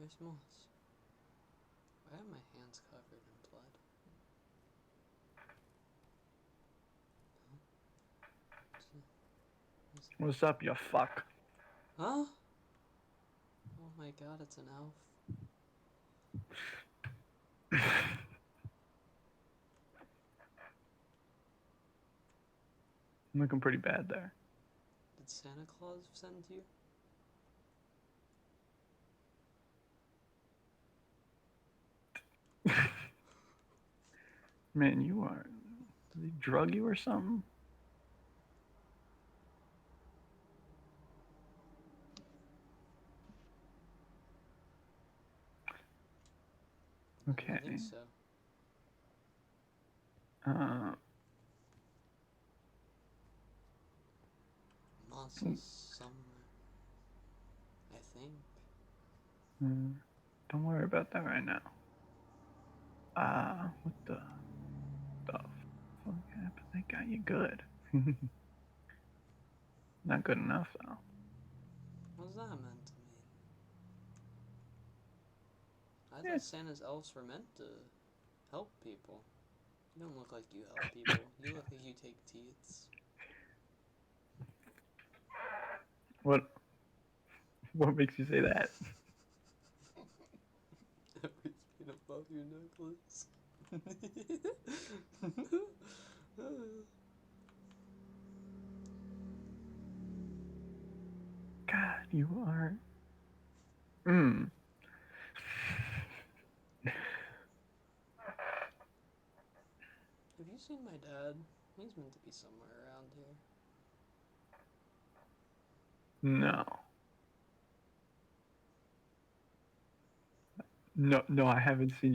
Where's Moss? Why are my hands covered in blood? What's up, you fuck? Huh? Oh my god, it's an elf. I'm looking pretty bad there. Did Santa Claus send you? Man, you are. Did he drug you or something? I don't think Okay. so. Uh, Moss is somewhere. I think. don't worry about that right now. What the fuck happened? They got you good. Not good enough though. What's that meant to mean? I Yeah. thought Santa's elves were meant to help people. You don't look like you help people. You look like you take teeths. What? What makes you say that? Everything above your necklace. God, you are. Mm. Have you seen my dad? He's meant to be somewhere around here. No. No, no, I haven't seen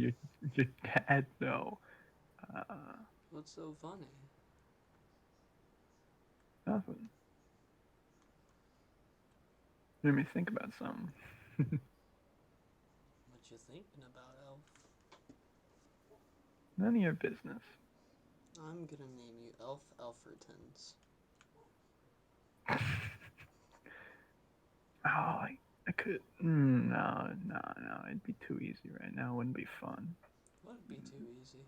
your dad. No. Uh, What's so funny? nothing. Made me think about something. What you thinking about, Elf? None of your business. I'm gonna name you Elf Elfertons. Oh, I could. No, no, no. It'd be too easy right now. It wouldn't be fun. Wouldn't be too easy.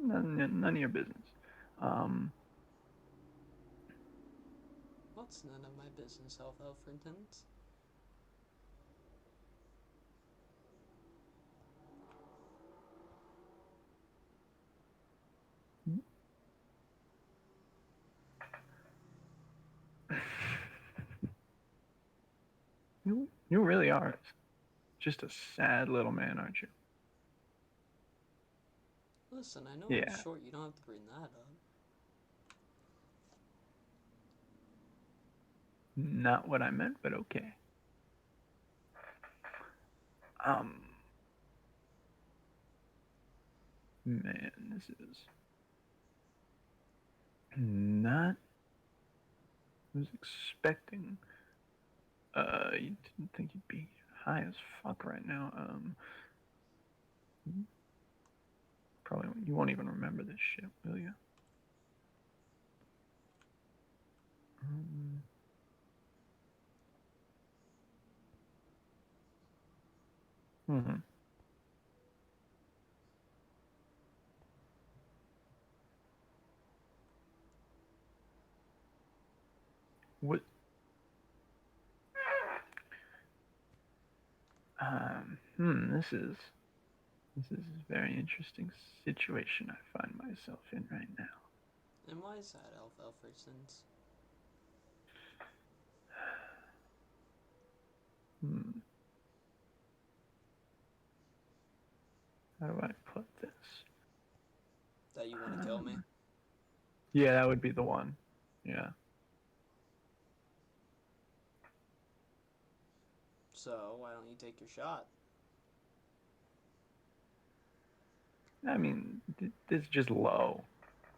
None of your business. Um, What's none of my business, Elf Elfertons? you really are just a sad little man, aren't you? Listen, I know I'm Yeah. short. You don't have to bring that up. Not what I meant, but okay. Um, man, this is not. I was expecting. You didn't think you'd be high as fuck right now. Probably you won't even remember this shit, will you? Um, hmm. What? This is a very interesting situation I find myself in right now. And why is that, Elf Elfertons? Hmm. How do I put this? That you want to kill me? Yeah, that would be the one. Yeah. So, why don't you take your shot? I mean, this is just low.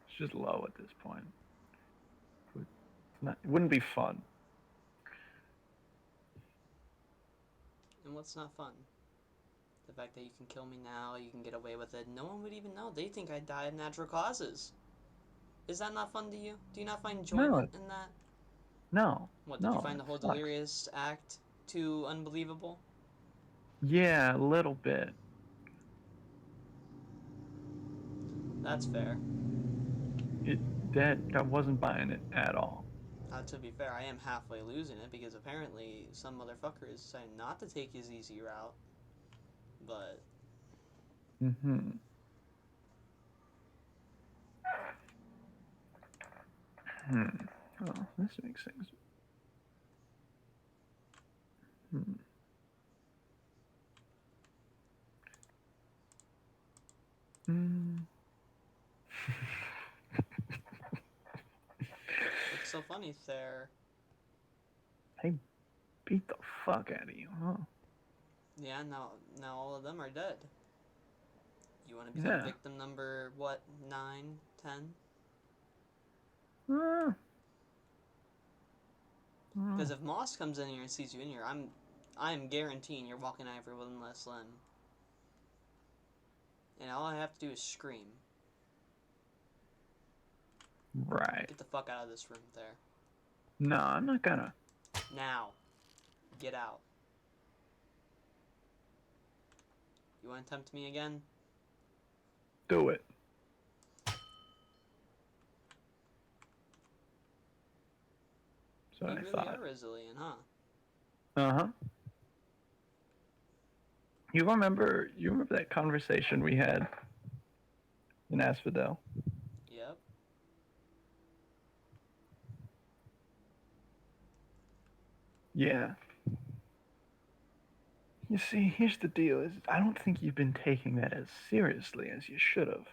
It's just low at this point. It wouldn't be fun. And what's not fun? The fact that you can kill me now, you can get away with it. No one would even know. They think I died of natural causes. Is that not fun to you? Do you not find No, enjoyment in that? no, What, did you no. find It the whole sucks. delirious act too unbelievable? Yeah, a little bit. That's fair. It that I wasn't buying it at all. To be fair, I am halfway losing it because apparently some motherfucker is deciding not to take his easy route. But Mm-hmm. Hmm. Well, this makes things. Hmm. Mm. what's so funny there? They beat the fuck out of you, huh? Yeah, now all of them are dead. You want to become Yeah. victim number what? 9, 10? Uh, Because uh, if Moss comes in here and sees you in here, I'm guaranteeing you're walking out with one less limb. And all I have to do is scream. right. Get the fuck out of this room there. No, I'm not gonna Now. Get out. You want to tempt me again? do it. That's what You I really thought. are resilient, huh? Uh huh. You remember that conversation we had in Asphodel? Yep. Yeah. You see, here's the deal: is I don't think you've been taking that as seriously as you should have.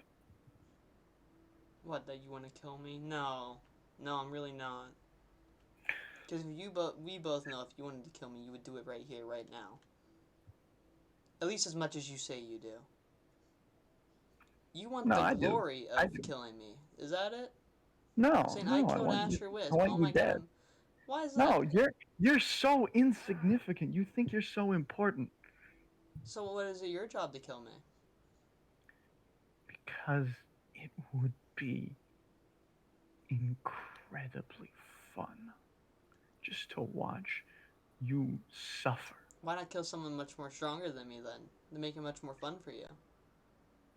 What, that you want to kill me? No. No, I'm really not. Because we both know if you wanted to kill me, you would do it right here, right now. At least as much as you say you do. You want No, the I do. glory I of do. killing me. Is that it? No, Saying I no. killed Asher I Wisp. want Oh you my god, dead. I'm. Why is that? No, you're so insignificant. You think you're so important So what is it your job to kill me? because it would be incredibly fun just to watch you suffer. Why not kill someone much more stronger than me then? To make it much more fun for you.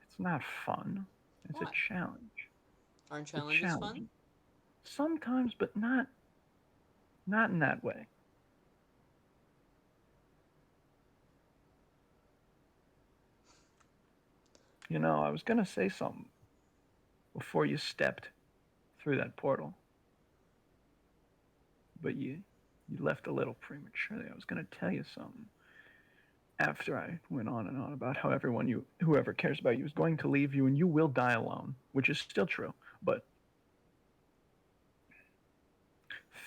It's not fun. It's a Why? challenge. Aren't It's a challenges challenge. fun? Sometimes, but not in that way. You know, I was gonna say something before you stepped through that portal, but you left a little prematurely. I was gonna tell you something after I went on and on about how whoever cares about you is going to leave you and you will die alone, which is still true. But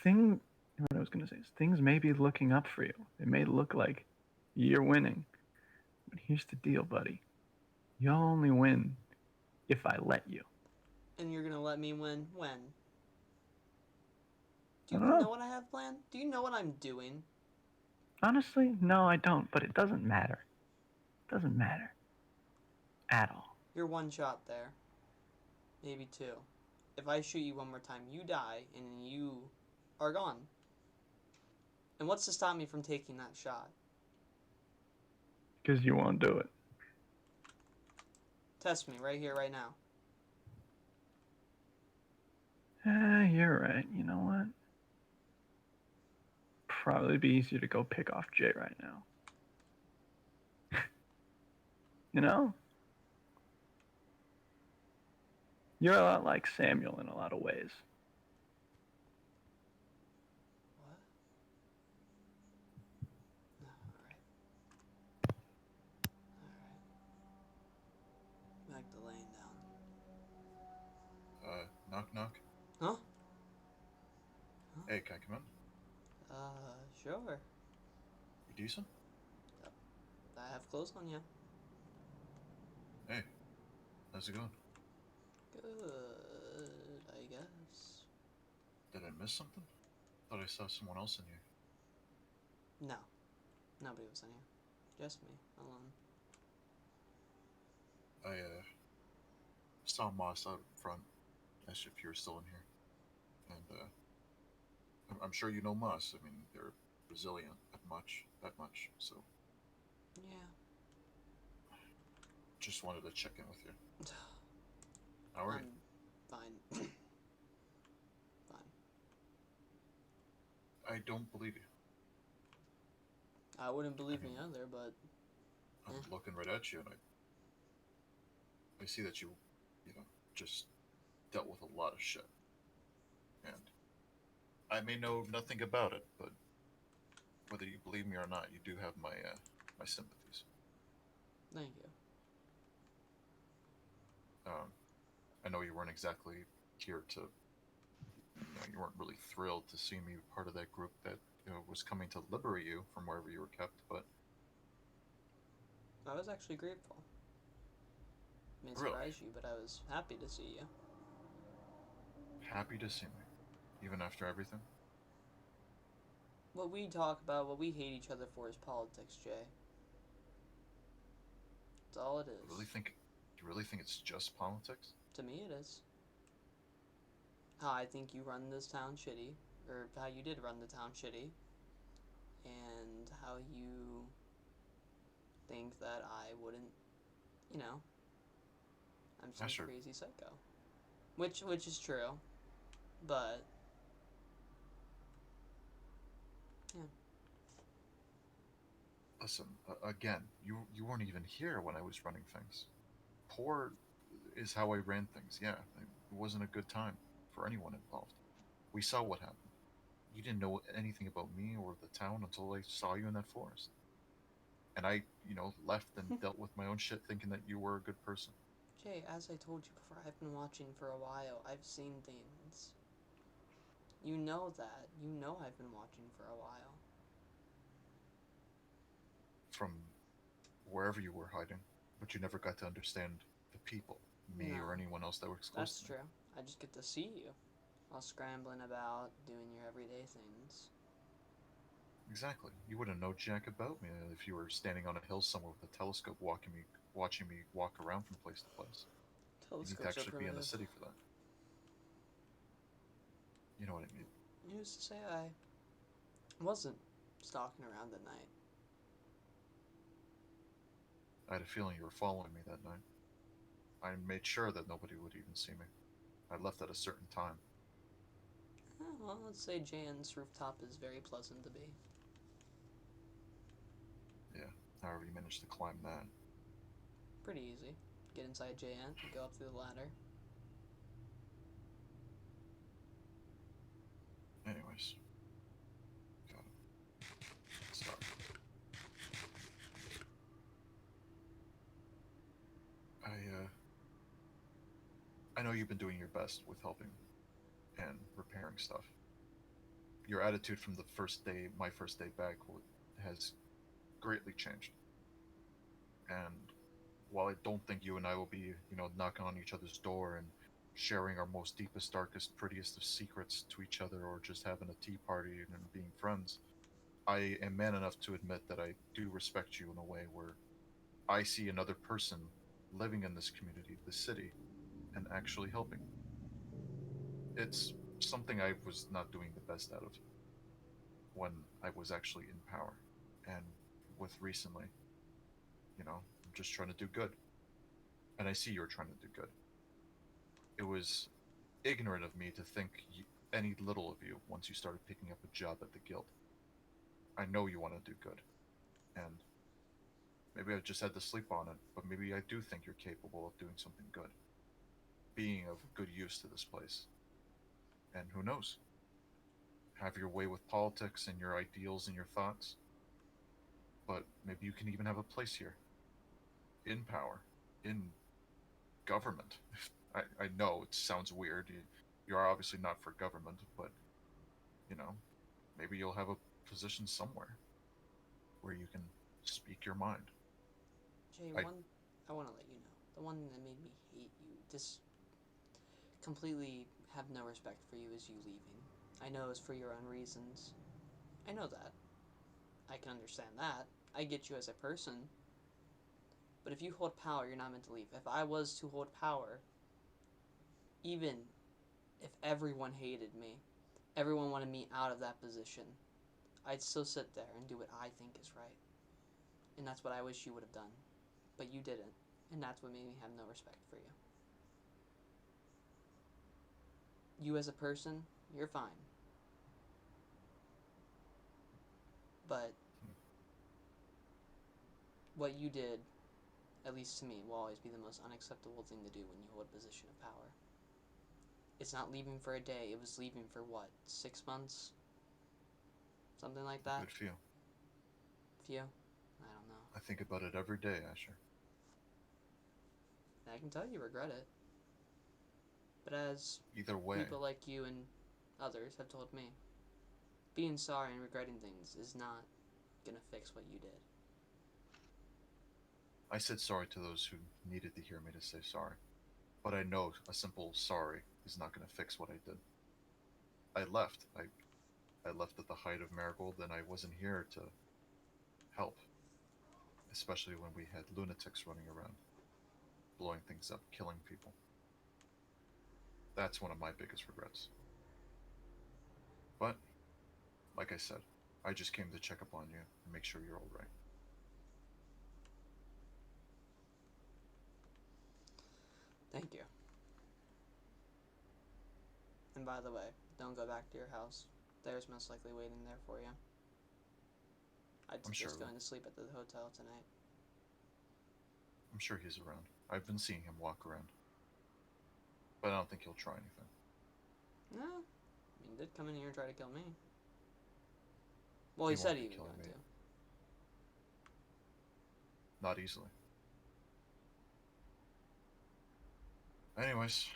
what I was gonna say is things may be looking up for you. It may look like you're winning, but here's the deal, buddy. You'll only win if I let you. And you're gonna let me win when? Do I you don't even know. know what I have planned? Do you know what I'm doing? Honestly, no, I don't. But it doesn't matter. It doesn't matter at all. You're one shot there. Maybe two. If I shoot you one more time, you die and you are gone. And what's to stop me from taking that shot? Because you won't do it. Test me right here, right now. You're right. You know what? Probably be easier to go pick off Jay right now. You know? You're a lot like Samuel in a lot of ways. What? No, alright. Alright. Back to laying down. Knock knock. Huh? Huh? Hey, can I come in? Sure. You decent? I have clothes on you. Hey, how's it going? Good, I guess. Did I miss something? Thought I saw someone else in here. No. Nobody was in here. Just me, alone. I saw Moss out front. Asked if you were still in here. And I'm sure you know Moss. I mean, they're resilient that much. So Yeah. Just wanted to check in with you. How are you? I'm fine. Fine. I don't believe you. I wouldn't I believe me mean, either, but I'm eh. looking right at you, and I see that you know, just dealt with a lot of shit. And I may know nothing about it, but whether you believe me or not, you do have my sympathies. Thank you. Um, I know you weren't exactly here to, you weren't really thrilled to see me part of that group that was coming to liberate you from wherever you were kept, but I was actually grateful. May really surprise you, but I was happy to see you. happy to see me, even after everything. What we talk about, what we hate each other for, is politics, Jay. That's all it You is. really think, you really think it's just politics? To me, it is. How I think you run this town shitty, or how you did run the town shitty, and how you think that I wouldn't, you know, I'm I some sure. crazy psycho. Which is true, but yeah. Listen, again, you weren't even here when I was running things. Poor is how I ran things. Yeah, it wasn't a good time for anyone involved. We saw what happened. You didn't know anything about me or the town until I saw you in that forest. And I, left and dealt with my own shit thinking that you were a good person. Jay, as I told you before, I've been watching for a while. I've seen things. You know that. You know I've been watching for a while. From wherever you were hiding, but you never got to understand the people, me or No, anyone else that was close that's to me. true. I just get to see you while scrambling about, doing your everyday things. Exactly. You wouldn't know jack about me if you were standing on a hill somewhere with a telescope watching me walk around from place to place. You need to Telescopes are actually be in the primitive. city for that. You know what I mean? Who's to say I wasn't stalking around at night? I had a feeling you were following me that night. I made sure that nobody would even see me. I left at a certain time. Well, let's say Jan's rooftop is very pleasant to be. Yeah, however you managed to climb that. Pretty easy. Get inside Jan, go up through the ladder. Anyways, gotta stop. I I know you've been doing your best with helping and repairing stuff. Your attitude from the first day, my first day back, has greatly changed. And while I don't think you and I will be, knocking on each other's door and sharing our most deepest, darkest, prettiest of secrets to each other, or just having a tea party and being friends, I am man enough to admit that I do respect you in a way where I see another person living in this community, this city, and actually helping. It's something I was not doing the best out of when I was actually in power. And with recently, I'm just trying to do good. And I see you're trying to do good. It was ignorant of me to think any little of you once you started picking up a job at the guild. I know you want to do good. And maybe I just had to sleep on it, but maybe I do think you're capable of doing something good, being of good use to this place. And who knows? Have your way with politics and your ideals and your thoughts, but maybe you can even have a place here, in power, in government. I know it sounds weird. You are obviously not for government, but, you know, maybe you'll have a position somewhere where you can speak your mind. Jay, I I want to let you know. The one that made me hate you, just completely have no respect for you, is you leaving. I know it's for your own reasons. I know that. I can understand that. I get you as a person. But if you hold power, you're not meant to leave. If I was to hold power, even if everyone hated me, everyone wanted me out of that position, I'd still sit there and do what I think is right. And that's what I wish you would have done. But you didn't. And that's what made me have no respect for you. You as a person, you're fine. But what you did, at least to me, will always be the most unacceptable thing to do when you hold a position of power. It's not leaving for a day. It was leaving for what, 6 months? Something like that? Good feel. Few? I don't know. I think about it every day, Asher. I can tell you regret it. But as Either way, people like you and others have told me, being sorry and regretting things is not gonna fix what you did. I said sorry to those who needed to hear me to say sorry. But I know a simple sorry is not going to fix what I did. I left. I left at the height of Marigold, and I wasn't here to help. Especially when we had lunatics running around, blowing things up, killing people. That's one of my biggest regrets. But, like I said, I just came to check up on you and make sure you're alright. Thank you. And by the way, don't go back to your house. There's most likely waiting there for you. I'd I'm suggest sure. going to sleep at the hotel tonight. I'm sure he's around. I've been seeing him walk around. But I don't think he'll try anything. No, I mean, he did come in here and try to kill me. Well, He he won't said be he was killing going me. to. Not easily. Anyways,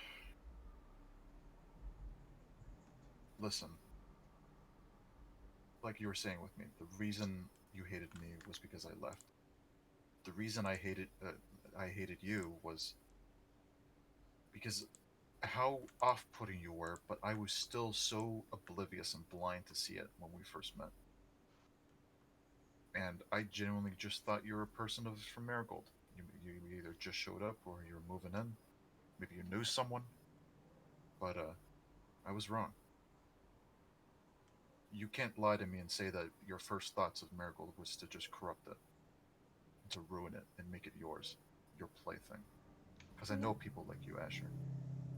listen. Like you were saying with me, the reason you hated me was because I left. The reason I hated you was because how off-putting you were, but I was still so oblivious and blind to see it when we first met. And I genuinely just thought you were a person from Marigold. You either just showed up or you were moving in. Maybe you knew someone, but I was wrong. You can't lie to me and say that your first thoughts of Marigold was to just corrupt it, to ruin it and make it yours, your plaything. Because I Yeah. know people like you, Asher.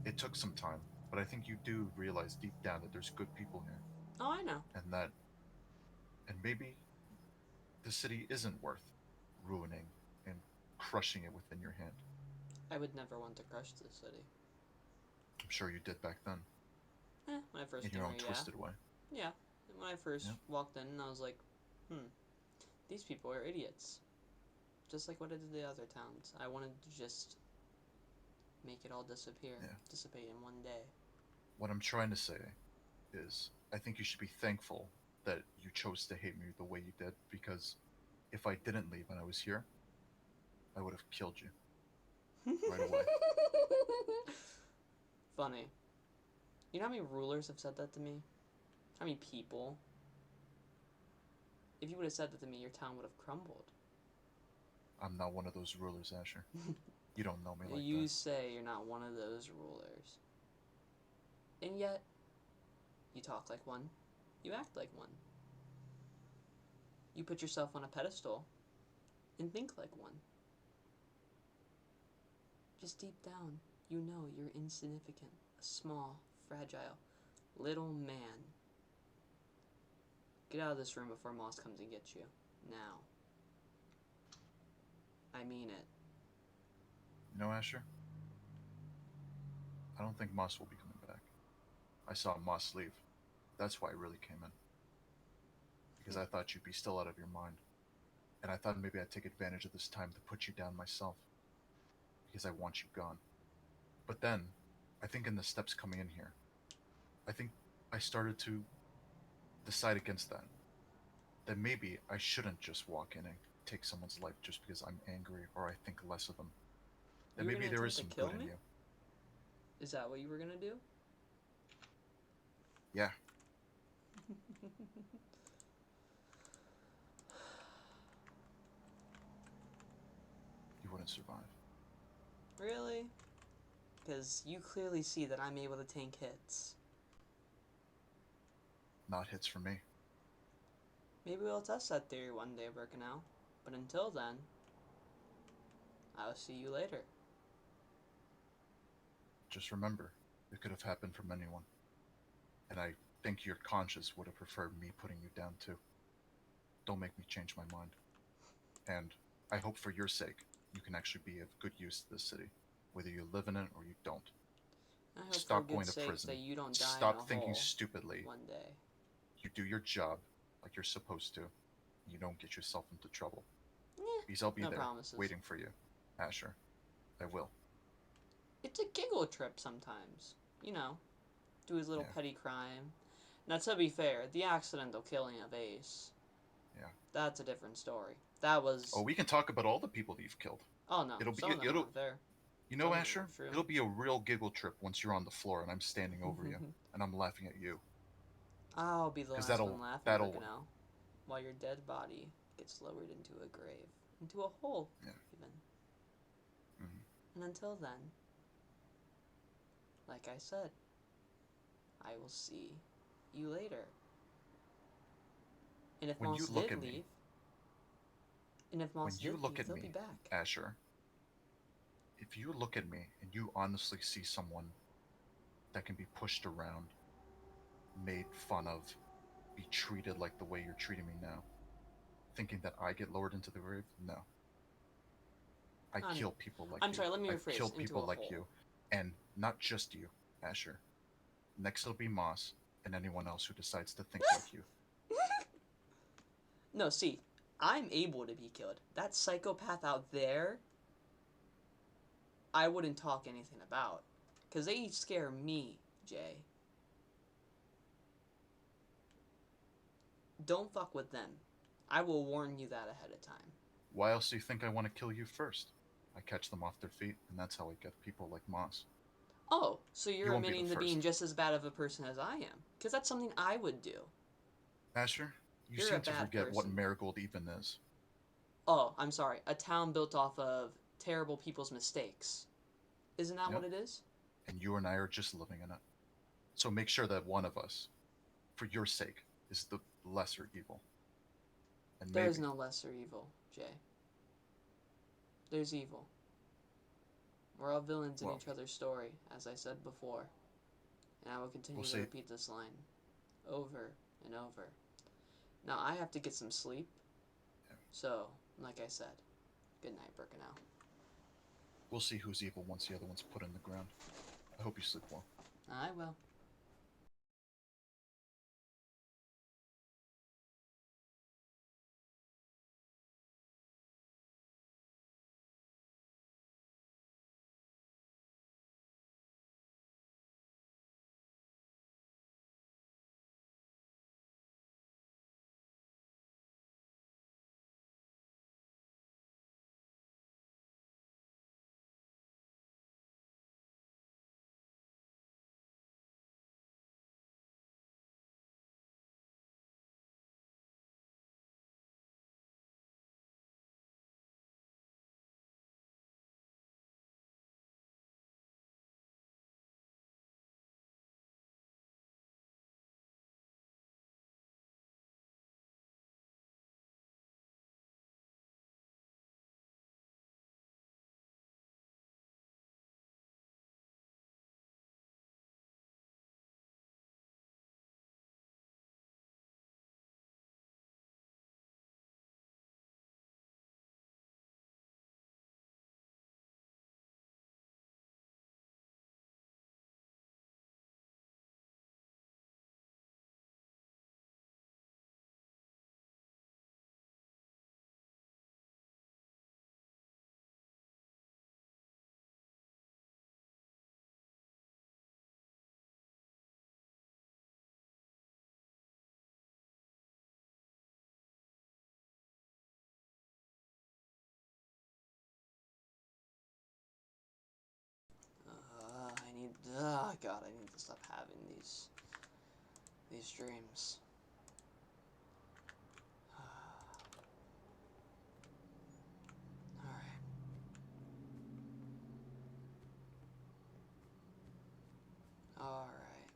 It took some time, but I think you do realize deep down that there's good people here, Oh, I know. and maybe the city isn't worth ruining and crushing it within your hand. I would never want to crush the city. I'm sure you did back then, When I first in came your own here, yeah. twisted way. Yeah. When I first Yeah, walked in, I was like, these people are idiots. Just like what I did to the other towns. I wanted to just make it all disappear, yeah. dissipate in one day. What I'm trying to say is, I think you should be thankful that you chose to hate me the way you did, because if I didn't leave and I was here, I would have killed you right away. Funny. You know how many rulers have said that to me? How many people? If you would have said that to me, your town would have crumbled. I'm not one of those rulers, Asher. You don't know me like You that. say you're not one of those rulers. And yet, you talk like one. You act like one. You put yourself on a pedestal and think like one. Just deep down, you know you're insignificant, a small, fragile, little man. Get out of this room before Moss comes and gets you. Now. I mean it. You know, Asher, I don't think Moss will be coming back. I saw Moss leave. That's why I really came in. Because I thought you'd be still out of your mind. And I thought maybe I'd take advantage of this time to put you down myself. Because I want you gone. But then, I think in the steps coming in here, I think I started to decide against that. That maybe I shouldn't just walk in and take someone's life just because I'm angry or I think less of them. That You were maybe gonna there is attempt to some kill good in me? you. Is that what you were gonna do? Yeah, you wouldn't survive. Really? Because you clearly see that I'm able to tank hits. Not hits for me. Maybe we'll test that theory one day, Birkenau. But until then, I'll see you later. Just remember, it could have happened from anyone. And I think your conscience would have preferred me putting you down too. Don't make me change my mind. And I hope for your sake, you can actually be of good use to this city, whether you live in it or you don't. I hope for Stop good going to sake prison. that you don't die in Stop a thinking hole stupidly. one day. You do your job like you're supposed to. You don't get yourself into trouble. Eh, Because I'll be no there, promises. waiting for you, Asher. I will. It's a giggle trip sometimes. You know, do his little Yeah. petty crime. Now, to be fair, the accidental killing of Ace, Yeah. that's a different story. That was... Oh, we can talk about all the people that you've killed. Oh, no. It'll be Some of them it'll weren't there. you Some know, of them Asher, were true. it'll be a real giggle trip once you're on the floor and I'm standing over you and I'm laughing at you. I'll be the Because last one laughing, that'll Birkenau, while your dead body gets lowered into a grave. Into a hole, yeah. even. Mhm. And until then, like I said, I will see you later. And if When you Moss look did at me, leave, and if Moss when you did look leave, at he'll be me, back. Asher, if you look at me and you honestly see someone that can be pushed around, made fun of, be treated like the way you're treating me now, thinking that I get lowered into the grave, no. I kill people like I'm you. sorry, let me I've rephrase. killed Into people a like hole. you. And not just you, Asher. Next it'll be Moss and anyone else who decides to think like you. No, see, I'm able to be killed. That psychopath out there, I wouldn't talk anything about. Because they scare me, Jay. Don't fuck with them. I will warn you that ahead of time. Why else do you think I want to kill you first? I catch them off their feet, and that's how I get people like Moss. Oh, so you're You won't be the admitting to being first. just as bad of a person as I am. Because that's something I would do. Asher, you You're a seem to bad forget what person. Marigold even is. Oh, I'm sorry. A town built off of terrible people's mistakes. Isn't that Yep. what it is? And you and I are just living in it. So make sure that one of us, for your sake, is the lesser evil. And There maybe, is no lesser evil, Jay. There's evil. We're all villains in well, each other's story, as I said before. And I will continue we'll to see. repeat this line over and over. Now, I have to get some sleep. Yeah. So, like I said, good night, Birkenau. We'll see who's evil once the other one's put in the ground. I hope you sleep well. I will. God, I need to stop having these dreams. Alright. Alright.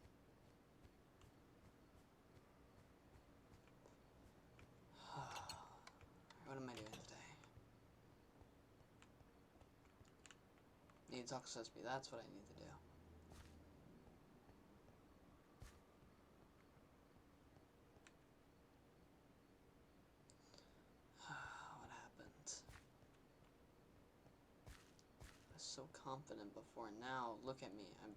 What am I doing today? need to talk to Sesame. That's what I need to do. What happened? I was so confident before. Now, look at me. I'm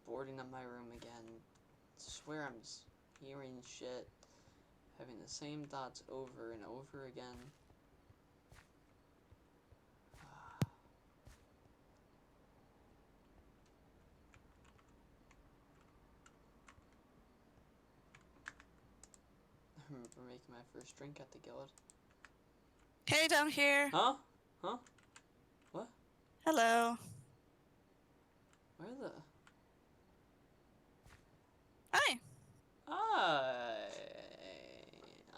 boarding up my room again. I swear I'm just hearing shit. Having the same thoughts over and over again. I remember making my first drink at the guild. Hey, down here. Huh? Huh? What? Hello. Where the... Hi.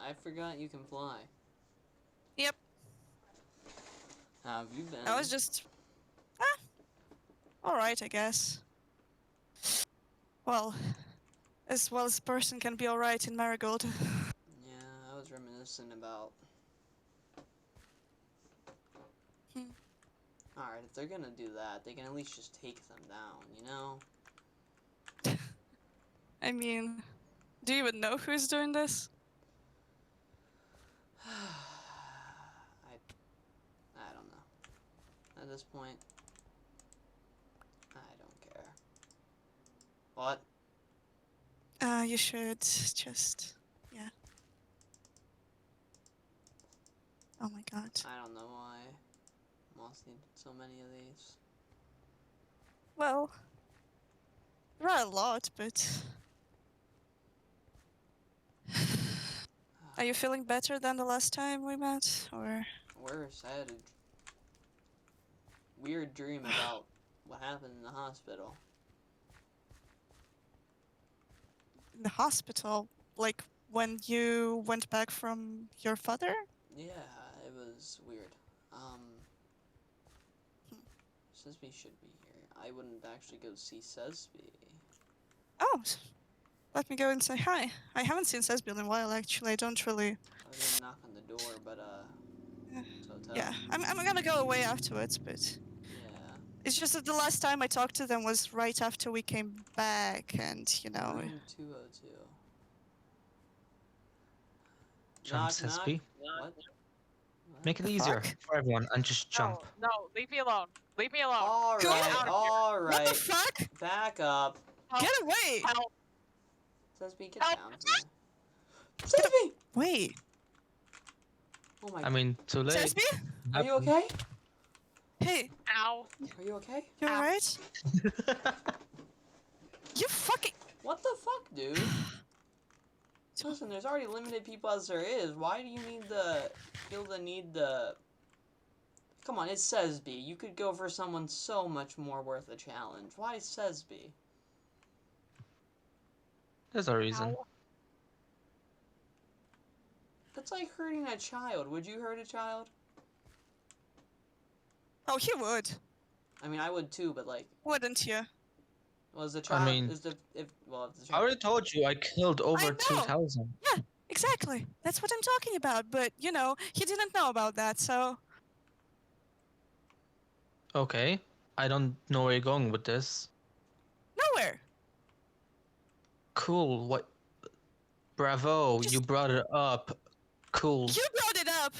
I forgot you can fly. Yep. How have you been? I was just... alright, I guess. Well as a person can be alright in Marigold. Yeah, I was reminiscing about... Alright, if they're gonna do that, they can at least just take them down, you know? I mean, do you even know who's doing this? I don't know. At this point, I don't care. What? You should just... yeah. Oh my god. I don't know why Moss needed so many of these. Well, there are a lot, but... Are you feeling better than the last time we met, or...? Worse, I had a weird dream about what happened in the hospital. In the hospital? Like, when you went back from your father? Yeah, it was weird. Sesby should be here. I wouldn't actually go see Sesby. Oh, let me go and say hi. I haven't seen Sesby in a while, actually. I don't really... I was gonna knock on the door, but, so tough. Yeah, I'm gonna go away afterwards, but... Yeah. It's just that the last time I talked to them was right after we came back, and, you know... Room 202. Jump, Knock, knock. Sesby. What? Make it The easier fuck? for everyone and just jump. No, leave me alone. Leave me alone. Alright, out of here. What the alright. fuck? Back up. Help. Get away! Help. Sesby, get Help. down from there. Sesby! Wait, Oh my I mean, too late. Sesby? Are you okay? Hey, Ow. Are you okay? you Ow. alright? You fucking... What the fuck, dude? Listen, there's already limited people as there is. Why do you feel the need to... Come on, it's Sesby. You could go for someone so much more worth a challenge. Why Sesby? There's a reason. Ow. That's like hurting a child. Would you hurt a child? Oh, he would. I mean, I would too, but like, Wouldn't you? was the child... mean, if the I child... already told you I killed over know. 2,000. Yeah, exactly. That's what I'm talking about, but, you know, he didn't know about that, so... Okay. I don't know where you're going with this. Nowhere! Cool. What? Bravo. You Just- brought it up. Cool. You brought it up!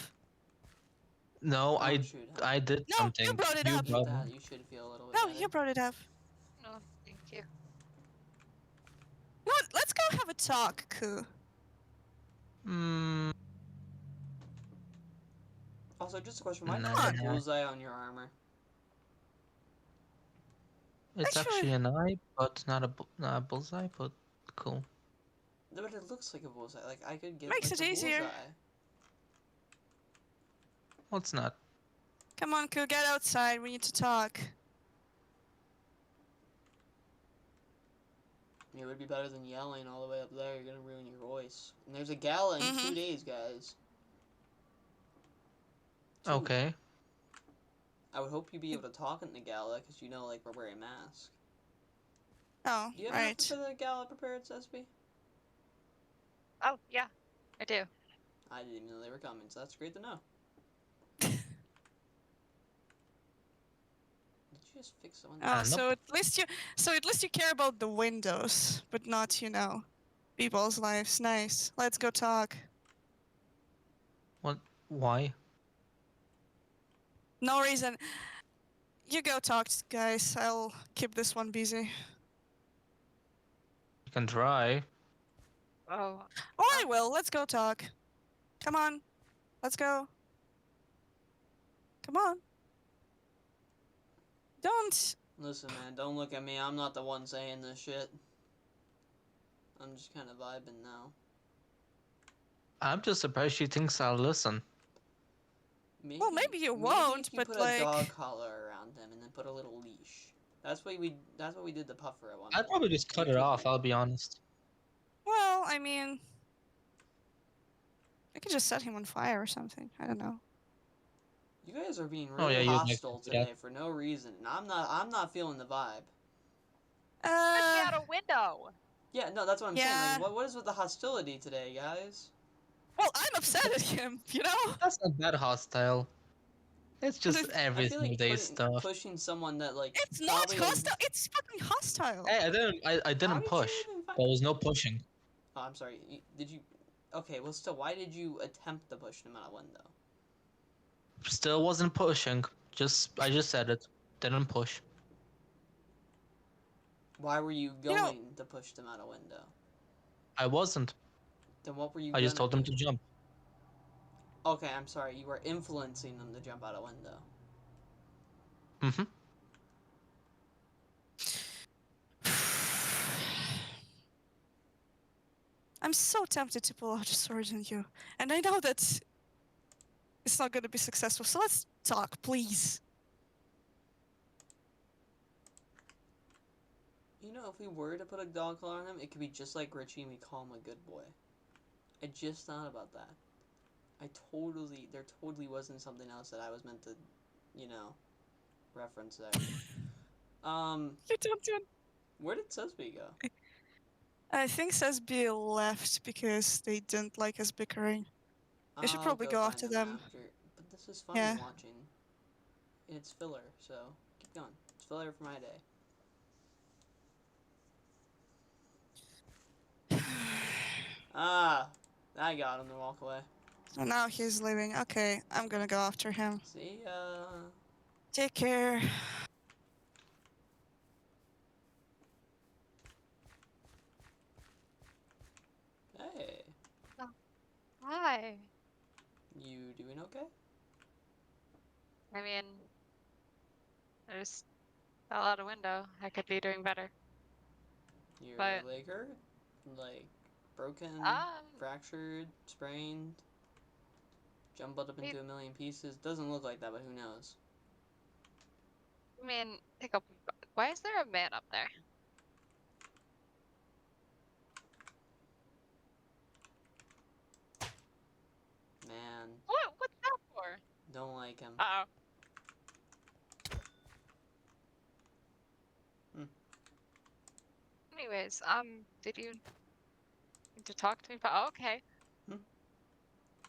No, Oh, shoot, huh? I did No, something. you brought it up. brought- That, you should feel a little bit No, better. you brought it up. No, thank you. You know what? Let's go have a talk, Ku. Also, just a question. Why do you Nah. have a bullseye on your armor? It's Actually- actually an eye, but not a bullseye, but cool. But it looks like a bullseye. Like, I could get Makes like, it a easier. bullseye. Well, it's not. Come on, Ku, get outside. We need to talk. It would be better than yelling all the way up there. You're gonna ruin your voice. And there's a gala in 2 days, guys. 2. Okay. I would hope you'd be able to talk in the gala, because you know, like, we're wearing masks. Oh, Do you have right. enough for the gala prepared, Sesby? Oh, yeah, I do. I didn't even know they were coming, so that's great to know. Did you just fix the window? Oh, Nope. so at least you care about the windows, but not, people's lives. Nice. Let's go talk. What? Why? No reason. You go talk, guys. I'll keep this one busy. You can try. Oh, Oh, I will. Let's go talk. Come on. Let's go. Come on. Don't. Listen, man, don't look at me. I'm not the one saying this shit. I'm just kind of vibing now. I'm just surprised she thinks I'll listen. Well, maybe you maybe won't, if you but put like. a dog collar around him and then put a little leash. That's what we did to Puffer at one I'd point. probably just cut You it took off, me. I'll be honest. Well, I mean. I could just set him on fire or something. I don't know. You guys are being Oh, really yeah, you'd like hostile to do that. today for no reason, and I'm not feeling the vibe. push me out a window. Yeah, no, that's what I'm saying. Yeah. Like, what is with the hostility today, guys? Well, I'm upset at him, That's not that hostile. It's just It's- every I feel single like day stuff. pushing someone that like It's not probably like, hostile. It's fucking hostile. Hey, I how didn't did push. you even find? There was no pushing. Oh, I'm sorry. Did you? Okay, well, still, why did you attempt to push him out a window? Still wasn't pushing. I just said it. Didn't push. Why were you You know- going to push them out a window? I wasn't. Then what were you? I just gonna told them do? to jump. Okay, I'm sorry. You were influencing them to jump out a window. Mm-hmm. I'm so tempted to pull out a sword on you. And I know that it's not going to be successful. So let's talk, please. You know, if we were to put a dog collar on him, it could be just like Richie and we call him a good boy. I just thought about that. There totally wasn't something else that I was meant to, reference there. You don't. Where did Susby go? I think Sesby left because they didn't like us bickering. I should I'll probably go find after them. after. But this is fun Yeah. watching. And it's filler, so keep going. It's filler for my day. Ah, I got him to walk away. So now he's leaving. Okay, I'm gonna go after him. See ya. Take care. Hey, Hi. you doing okay? I mean, I just fell out a window. I could be doing better. Your But- leg hurt? Like, broken, Um, fractured, sprained, jumbled up into a million pieces? Doesn't look like that, but who knows? I mean, why is there a man up there? Man, What's that for? don't like him. Uh-oh. Anyways, did you need to talk to me about? Oh, okay.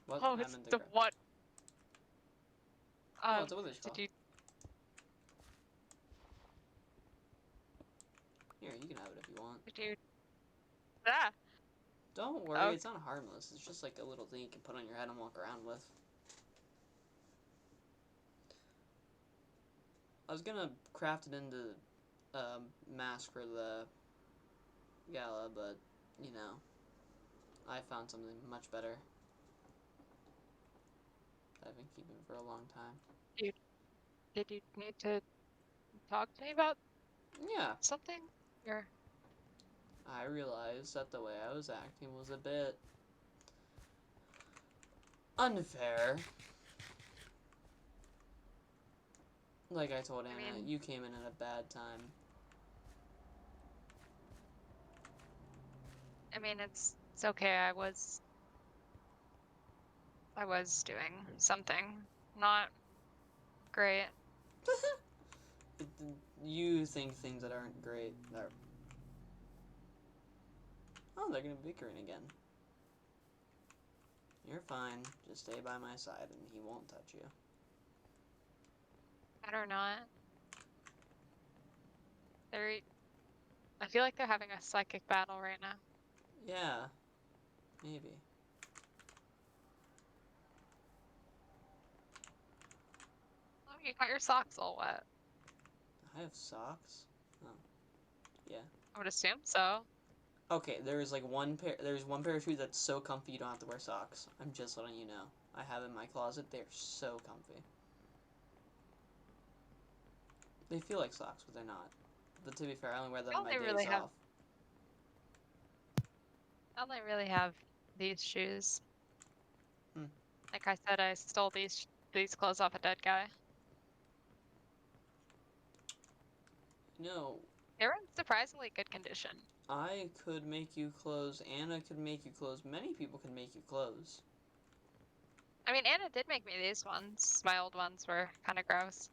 What Oh, it's happened to the Greg? what? Oh, it's a wither skull. Did you? Here, you can have it if you want. Did you? Ah. Don't worry, Oh. it's not harmless. It's just like a little thing you can put on your head and walk around with. I was gonna craft it into a mask for the gala, but, I found something much better that I've been keeping for a long time. Did you need to talk to me about Yeah, something? Or I realized that the way I was acting was a bit unfair. Like I told Anna, mean- you came in at a bad time. I mean, it's okay. I was doing something not great. You think things that aren't great are... Oh, they're gonna be bickering again. You're fine. Just stay by my side and he won't touch you. Better not. They're. I feel like they're having a psychic battle right now. Yeah, maybe. Oh, you got your socks all wet. I have socks. Oh, yeah. I would assume so. Okay, there's one pair of shoes that's so comfy you don't have to wear socks. I'm just letting you know. I have in my closet. They're so comfy. They feel like socks, but they're not. But to be fair, I only wear them I on my only days really have. off. I only really have these shoes. Hmm. Like I said, I stole these clothes off a dead guy. No, They were in surprisingly good condition. I could make you clothes. Anna could make you clothes. Many people can make you clothes. I mean, Anna did make me these ones. My old ones were kind of gross.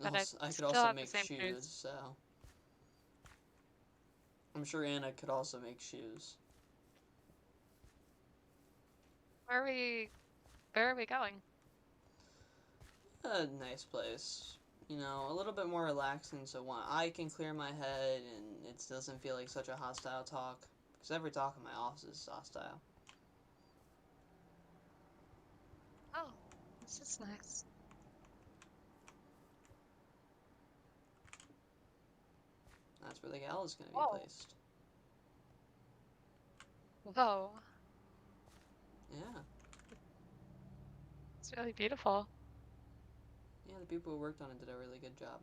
But I could still also have the make same shoes, shoes. so I'm sure Anna could also make shoes. Where are we going? A nice place. You know, a little bit more relaxing so I can clear my head and it doesn't feel like such a hostile talk. Because every talk in my office is hostile. Oh, this is nice. That's where the gal is going to be Whoa. placed. Whoa. Yeah. It's really beautiful. Yeah, the people who worked on it did a really good job.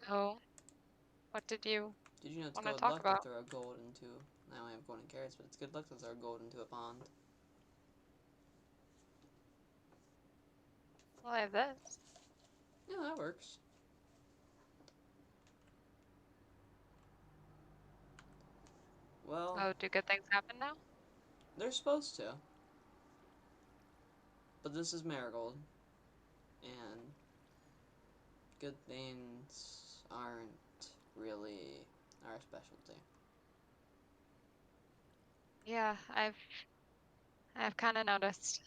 Oh, what did you Did you know it's want to good talk luck to about? throw gold into... I only have golden carrots, but it's good luck to throw gold into a pond. Well, I have this. Yeah, that works. Well, Oh, do good things happen now? they're supposed to. But this is Marigold. And good things aren't really our specialty. Yeah, I've kind of noticed.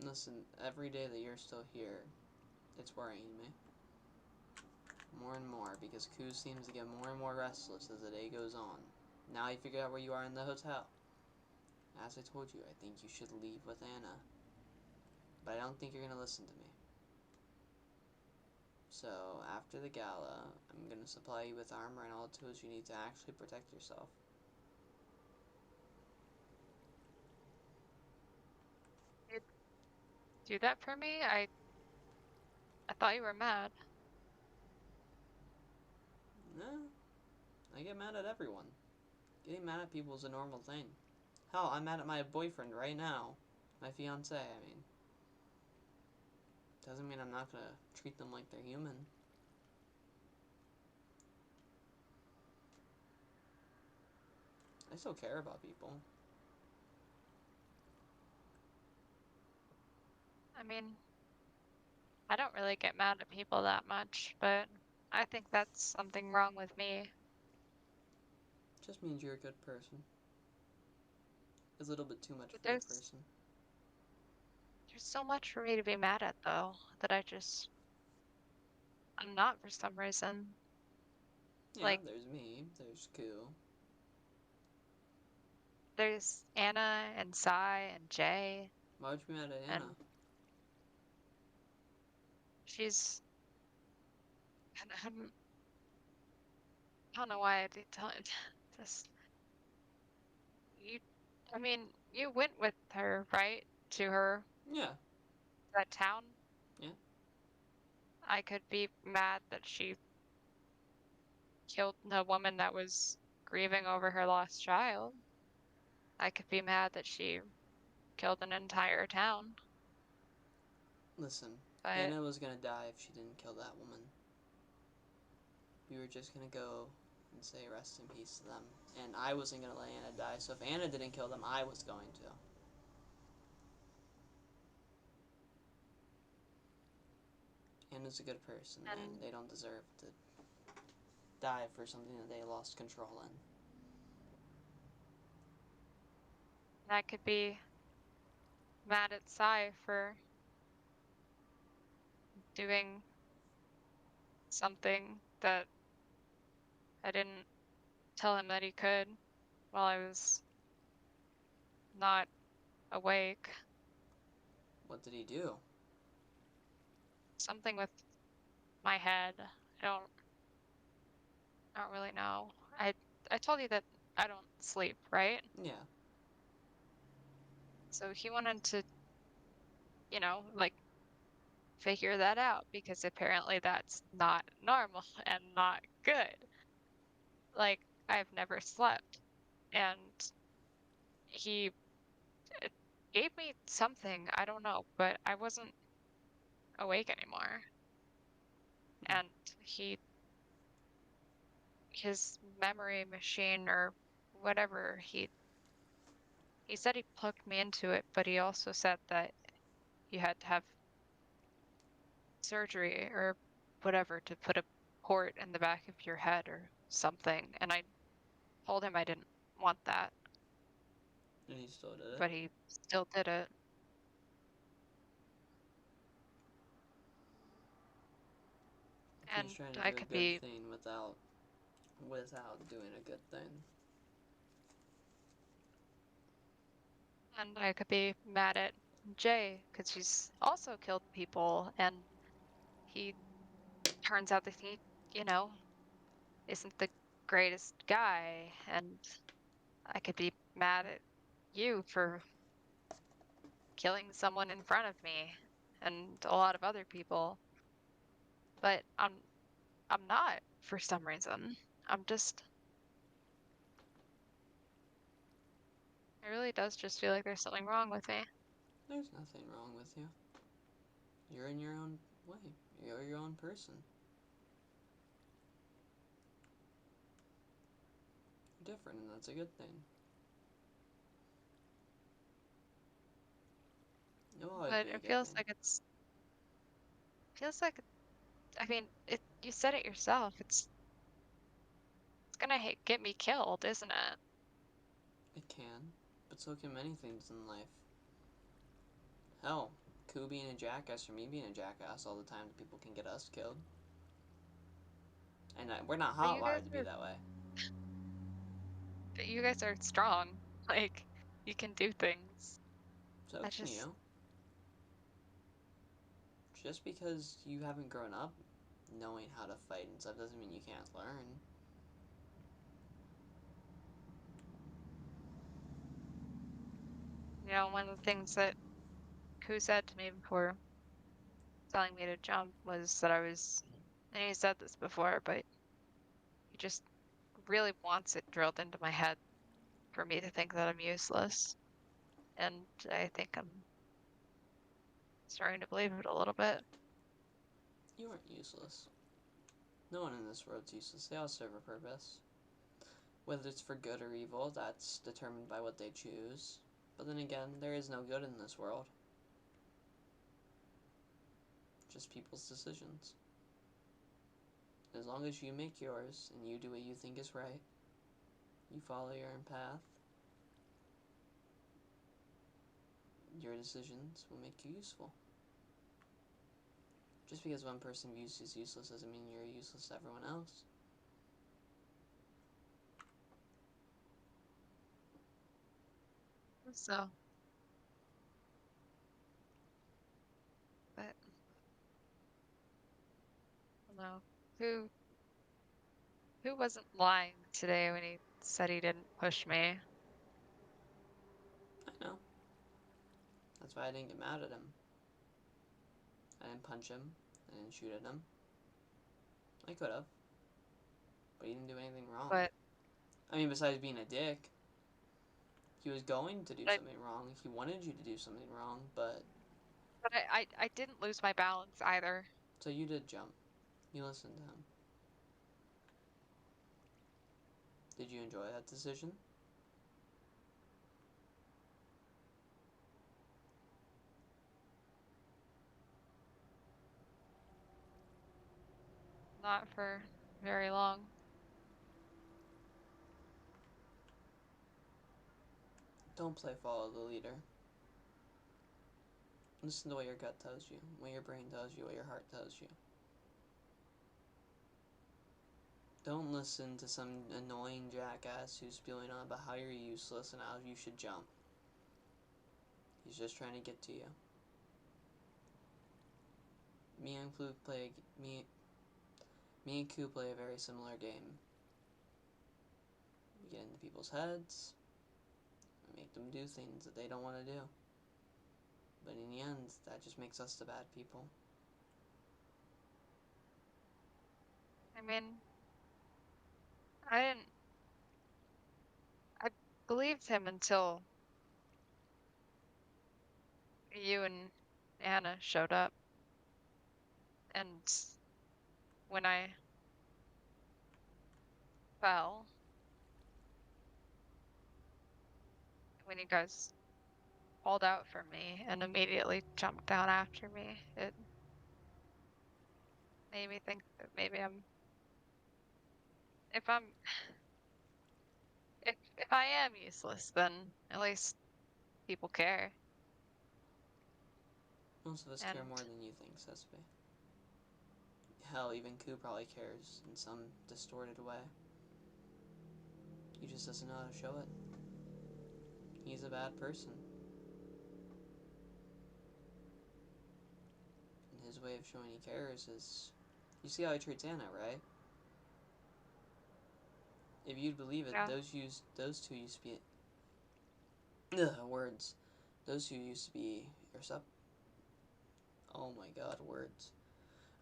Listen, every day that you're still here, it's worrying me. More and more, because Koo seems to get more and more restless as the day goes on. Now you figure out where you are in the hotel. As I told you, I think you should leave with Anna. But I don't think you're going to listen to me. So, after the gala, I'm going to supply you with armor and all the tools you need to actually protect yourself. You'd do that for me? I thought you were mad. No, I get mad at everyone. Getting mad at people is a normal thing. Hell, I'm mad at my boyfriend right now. My fiance, I mean. Doesn't mean I'm not gonna treat them like they're human. I still care about people. I mean, I don't really get mad at people that much, but I think that's something wrong with me. Just means you're a good person. A little bit too much But of a good person. there's so much for me to be mad at though, that I'm not for some reason. Yeah, Like, there's me, there's Koo. there's Anna and Sai and Jay, Why would you be mad at and Anna? she's, and I don't know why I did tell it. Just, you, I mean, you went with her, right? To Yeah, that town? yeah. I could be mad that she killed the woman that was grieving over her lost child. I could be mad that she killed an entire town. Listen, But Anna was gonna die if she didn't kill that woman. We were just gonna go and say rest in peace to them. And I wasn't gonna let Anna die, so if Anna didn't kill them, I was going to. Hannah's a good person, And and they don't deserve to die for something that they lost control in. I could be mad at Sai for doing something that I didn't tell him that he could while I was not awake. What did he do? Something with my head. I don't really know. I told you that I don't sleep, right? Yeah. So he wanted to, like figure that out because apparently that's not normal and not good. Like I've never slept and he gave me something, I don't know, but I wasn't awake anymore. And he his memory machine or whatever, he said he plugged me into it, but he also said that you had to have surgery or whatever to put a port in the back of your head or something. And I told him I didn't want that, And he still did it. but he still did it. He was And trying to I do a could good be, thing without doing a good thing. and I could be mad at Jay because he's also killed people, and he turns out that he, you know, isn't the greatest guy, and I could be mad at you for killing someone in front of me and a lot of other people. But I'm not for some reason. I'm just it really does just feel like there's something wrong with me. There's nothing wrong with you. You're in your own way. You're your own person. You're different, and that's a good thing. It'll always But be a it good feels thing. like I mean, you said it yourself. It's gonna get me killed, isn't it? It can, but so can many things in life. Hell, Koo being a jackass or me being a jackass all the time, people can get us killed. And we're not But you guys hotwired to be are that way. but you guys are strong. Like you can do things. So I can just you. Just because you haven't grown up knowing how to fight and stuff doesn't mean you can't learn. one of the things that Koo said to me before telling me to jump was that I was, and he said this before, but he just really wants it drilled into my head for me to think that I'm useless. And I think I'm starting to believe it a little bit. You aren't useless. No one in this world's useless. They all serve a purpose. Whether it's for good or evil, that's determined by what they choose. But then again, there is no good in this world. Just people's decisions. As long as you make yours and you do what you think is right, you follow your own path, your decisions will make you useful. Just because one person views you as useless doesn't mean you're useless to everyone else. So, but I don't know. Who wasn't lying today when he said he didn't push me? I know. That's why I didn't get mad at him. I didn't punch him. I didn't shoot at him. I could have. But he didn't do anything wrong. But I mean, besides being a dick, he was going to do I, something wrong. He wanted you to do something wrong, but. but I didn't lose my balance either. So you did jump. You listened to him. Did you enjoy that decision? Not for very long. Don't play follow the leader. Listen to what your gut tells you, what your brain tells you, what your heart tells you. Don't listen to some annoying jackass who's spewing on about how you're useless and how you should jump. He's just trying to get to you. Me and Ku play a very similar game. We get into people's heads, we make them do things that they don't want to do. But in the end, that just makes us the bad people. I mean, I believed him until you and Anna showed up. And when I fell, when you guys called out for me and immediately jumped down after me, it made me think that maybe if I'm, if I am useless, then at least people care. Most of us care And more than you think, Sesame. Hell, even Ku probably cares in some distorted way. He just doesn't know how to show it. He's a bad person. And his way of showing he cares is... You see how he treats Anna, right? If you'd believe it, yeah, those two used to be... words. Those two used to be... Oh my god, words.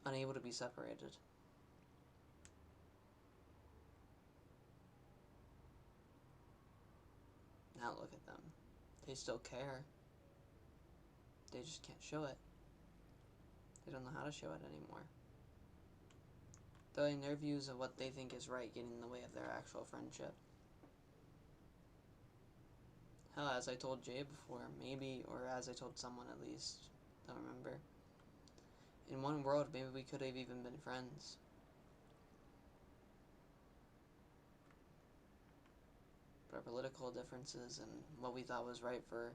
Unable to be separated. Now look at them. They still care. They just can't show it. They don't know how to show it anymore. Letting their views of what they think is right get in the way of their actual friendship. Hell, as I told Jay before, maybe, or as I told someone at least, don't remember. In one world, maybe we could have even been friends. But our political differences and what we thought was right for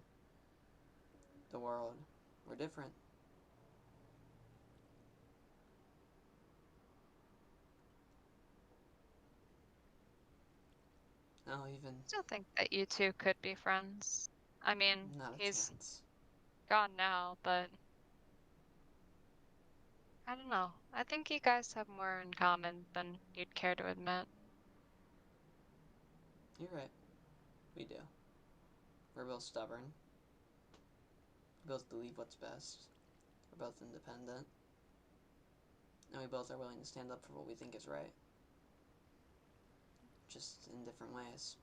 the world were different. Now even... still think that you two could be friends. I mean, Not a he's chance. gone now, but I don't know. I think you guys have more in common than you'd care to admit. You're right. We do. We're both stubborn. We both believe what's best. We're both independent. And we both are willing to stand up for what we think is right. Just in different ways.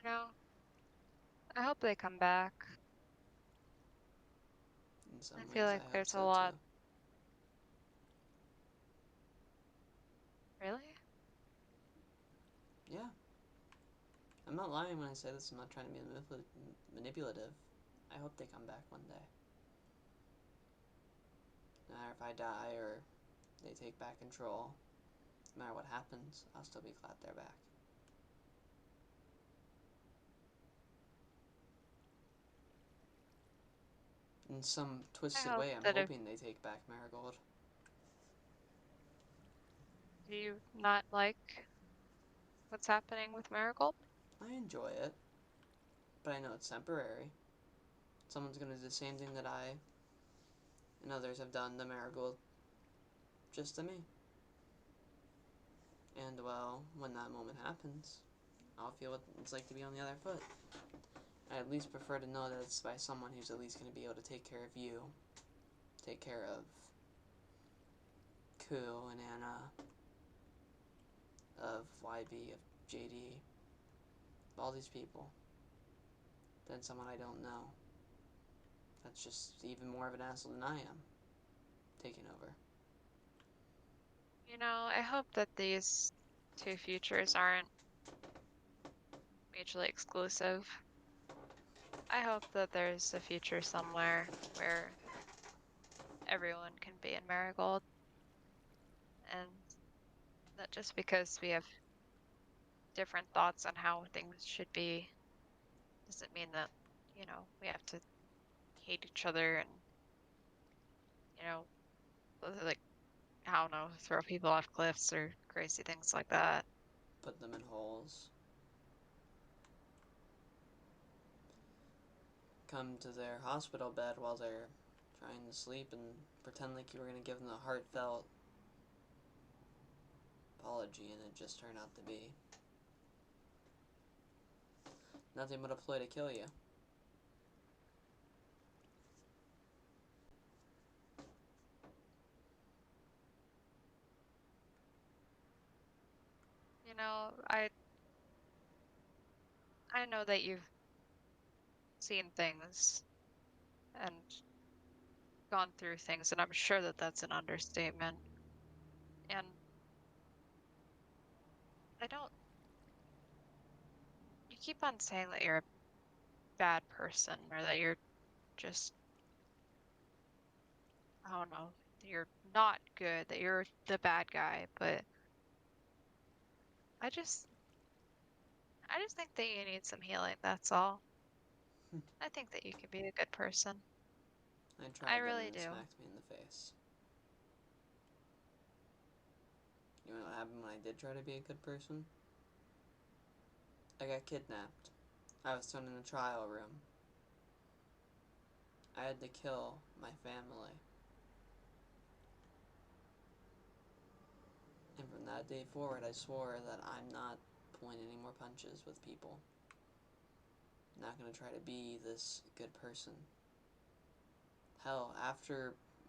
You know, I hope they come back. In some I feel ways, like I hope there's a so too. lot. Really? Yeah. I'm not lying when I say this. I'm not trying to be manipulative. I hope they come back one day. No matter if I die or they take back control, no matter what happens, I'll still be glad they're back. In some I twisted hope way, I'm that if hoping they take back Marigold. do you not like what's happening with Marigold? I enjoy it, but I know it's temporary. Someone's gonna do the same thing that I and others have done to Marigold just to me. And, well, when that moment happens, I'll feel what it's like to be on the other foot. I at least prefer to know that it's by someone who's at least going to be able to take care of you, take care of Ku and Anna, of YB, of JD, of all these people, than someone I don't know. That's just even more of an asshole than I am. Taking over. You know, I hope that these two futures aren't mutually exclusive. I hope that there's a future somewhere where everyone can be in Marigold, and that just because we have different thoughts on how things should be doesn't mean that, you know, we have to hate each other and, you know, like, I don't know, throw people off cliffs or crazy things like that. Put them in holes. Come to their hospital bed while they're trying to sleep and pretend like you were going to give them a heartfelt apology, and it just turned out to be nothing but a ploy to kill you. You know, I know that you've seen things and gone through things, and I'm sure that that's an understatement. And I don't. You keep on saying that you're a bad person or that you're just, I don't know, that you're not good, that you're the bad guy, but I just I just think that you need some healing, that's all. I think that you can be a good person. I I tried then really and it do. smacked me in the face. You know what happened when I did try to be a good person? I got kidnapped. I was thrown in a trial room. I had to kill my family. And from that day forward, I swore that I'm not pulling any more punches with people. I'm not gonna try to be this good person. Hell,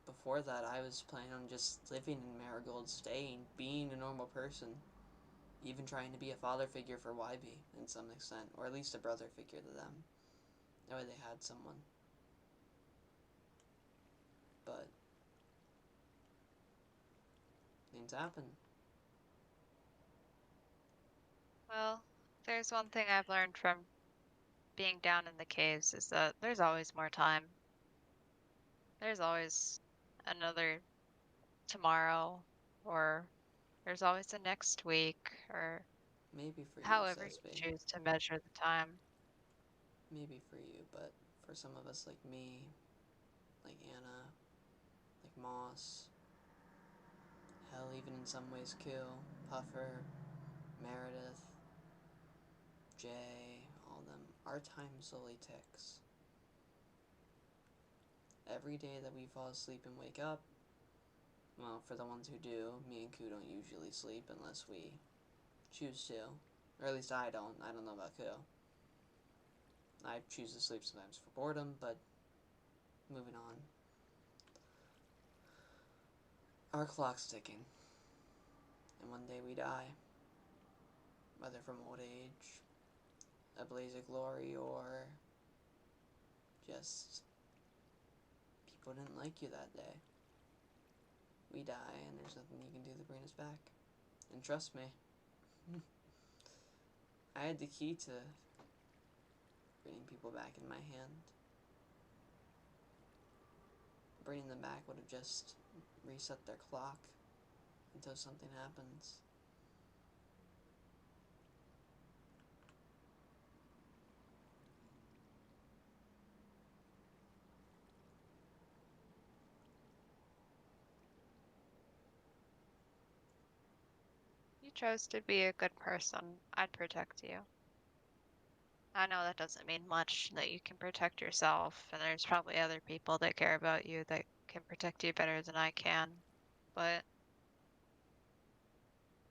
before that, I was planning on just living in Marigold, staying, being a normal person. Even trying to be a father figure for YB in some extent, or at least a brother figure to them. That way they had someone. But things happen. Well, there's one thing I've learned from being down in the caves is that there's always more time. There's always another tomorrow, or there's always a next week, or Maybe for you, however you Sesbe. choose to measure the time. Maybe for you, but for some of us like me, like Anna, like Moss, hell, even in some ways Kill, Puffer, Meredith, Jay, all of them, our time slowly ticks. Every day that we fall asleep and wake up, well, for the ones who do, me and Ku don't usually sleep unless we choose to. Or at least I don't. I don't know about Ku. I choose to sleep sometimes for boredom, but moving on. Our clock's ticking. And one day we die. Whether from old age, a blaze of glory, or just people didn't like you that day. We die, and there's nothing you can do to bring us back. And trust me, I had the key to bringing people back in my hand. Bringing them back would have just reset their clock until something happens. You chose to be a good person. I'd protect you. I know that doesn't mean much, that you can protect yourself, and there's probably other people that care about you that can protect you better than I can, but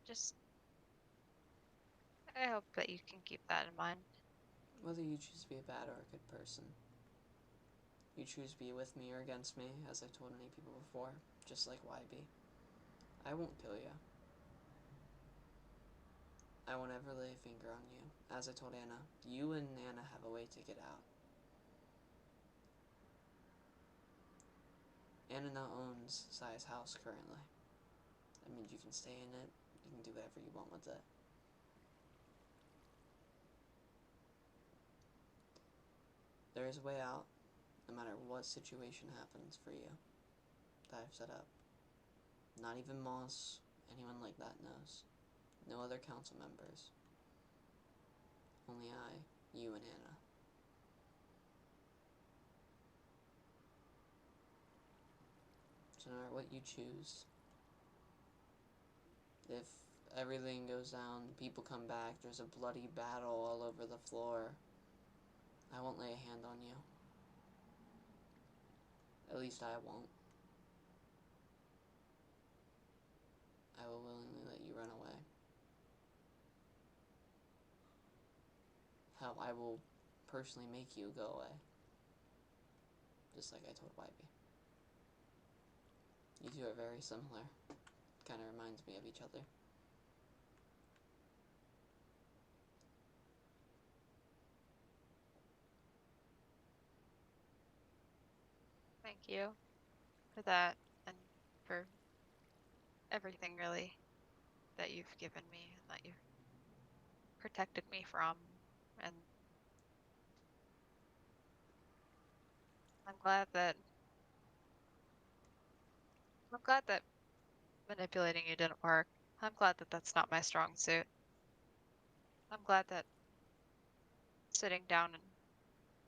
just, I hope that you can keep that in mind. Whether you choose to be a bad or a good person, you choose to be with me or against me, as I've told many people before, just like YB. I won't kill you. I won't ever lay a finger on you. As I told Anna, you and Anna have a way to get out. Anna now owns Sai's house currently. That means you can stay in it. You can do whatever you want with it. There is a way out, no matter what situation happens for you that I've set up. Not even Moss, anyone like that knows. No other council members. Only I, you, and Anna. So no matter what you choose, if everything goes down, people come back, there's a bloody battle all over the floor, I won't lay a hand on you. At least I won't. I will willingly let you run away. Hell, I will personally make you go away. Just like I told Wybie. You two are very similar. Kind of reminds me of each other. Thank you for that and for everything really that you've given me and that you've protected me from. And I'm glad that manipulating you didn't work. I'm glad that that's not my strong suit. I'm glad that sitting down and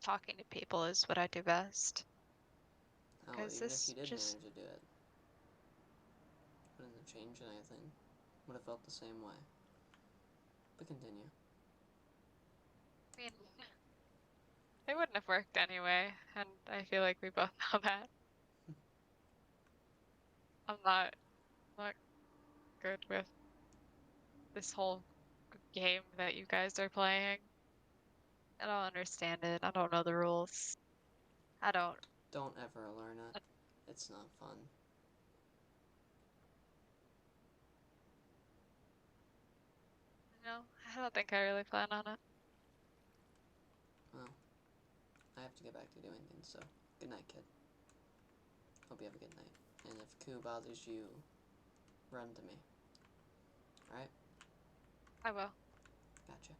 talking to people is what I do best. Hell, Because even if this you did just, manage to do it, wouldn't have changed anything. Would have felt the same way. But continue. I mean, it wouldn't have worked anyway, and I feel like we both know that. I'm not good with this whole game that you guys are playing. I don't understand it. I don't know the rules. I don't, Don't ever learn it. It's not fun. I don't think I really plan on it. Well, I have to get back to doing things, so good night, kid. Hope you have a good night. And if Koo bothers you, run to me. Alright? I will. Gotcha.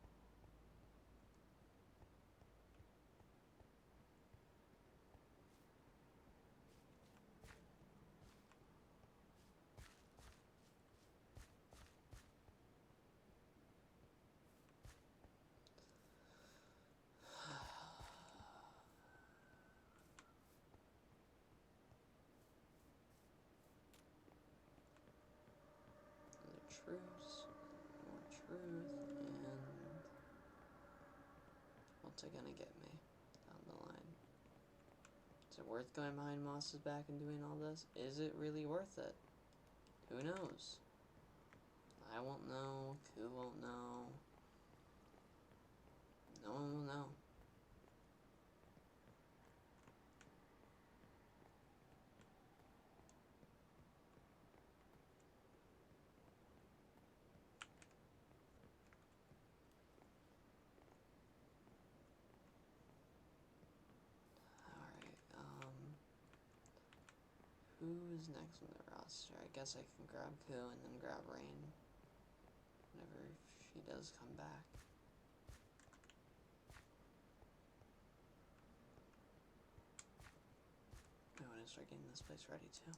Another truce, more truth, and what's it gonna get me down the line? Is it worth going behind Moss's back and doing all this? Is it really worth it? Who knows? I won't know, Koo won't know. No one will know. Alright, who is next on the roster? I guess I can grab Koo and then grab Rain. Whenever she does come back. I want to start getting this place ready too.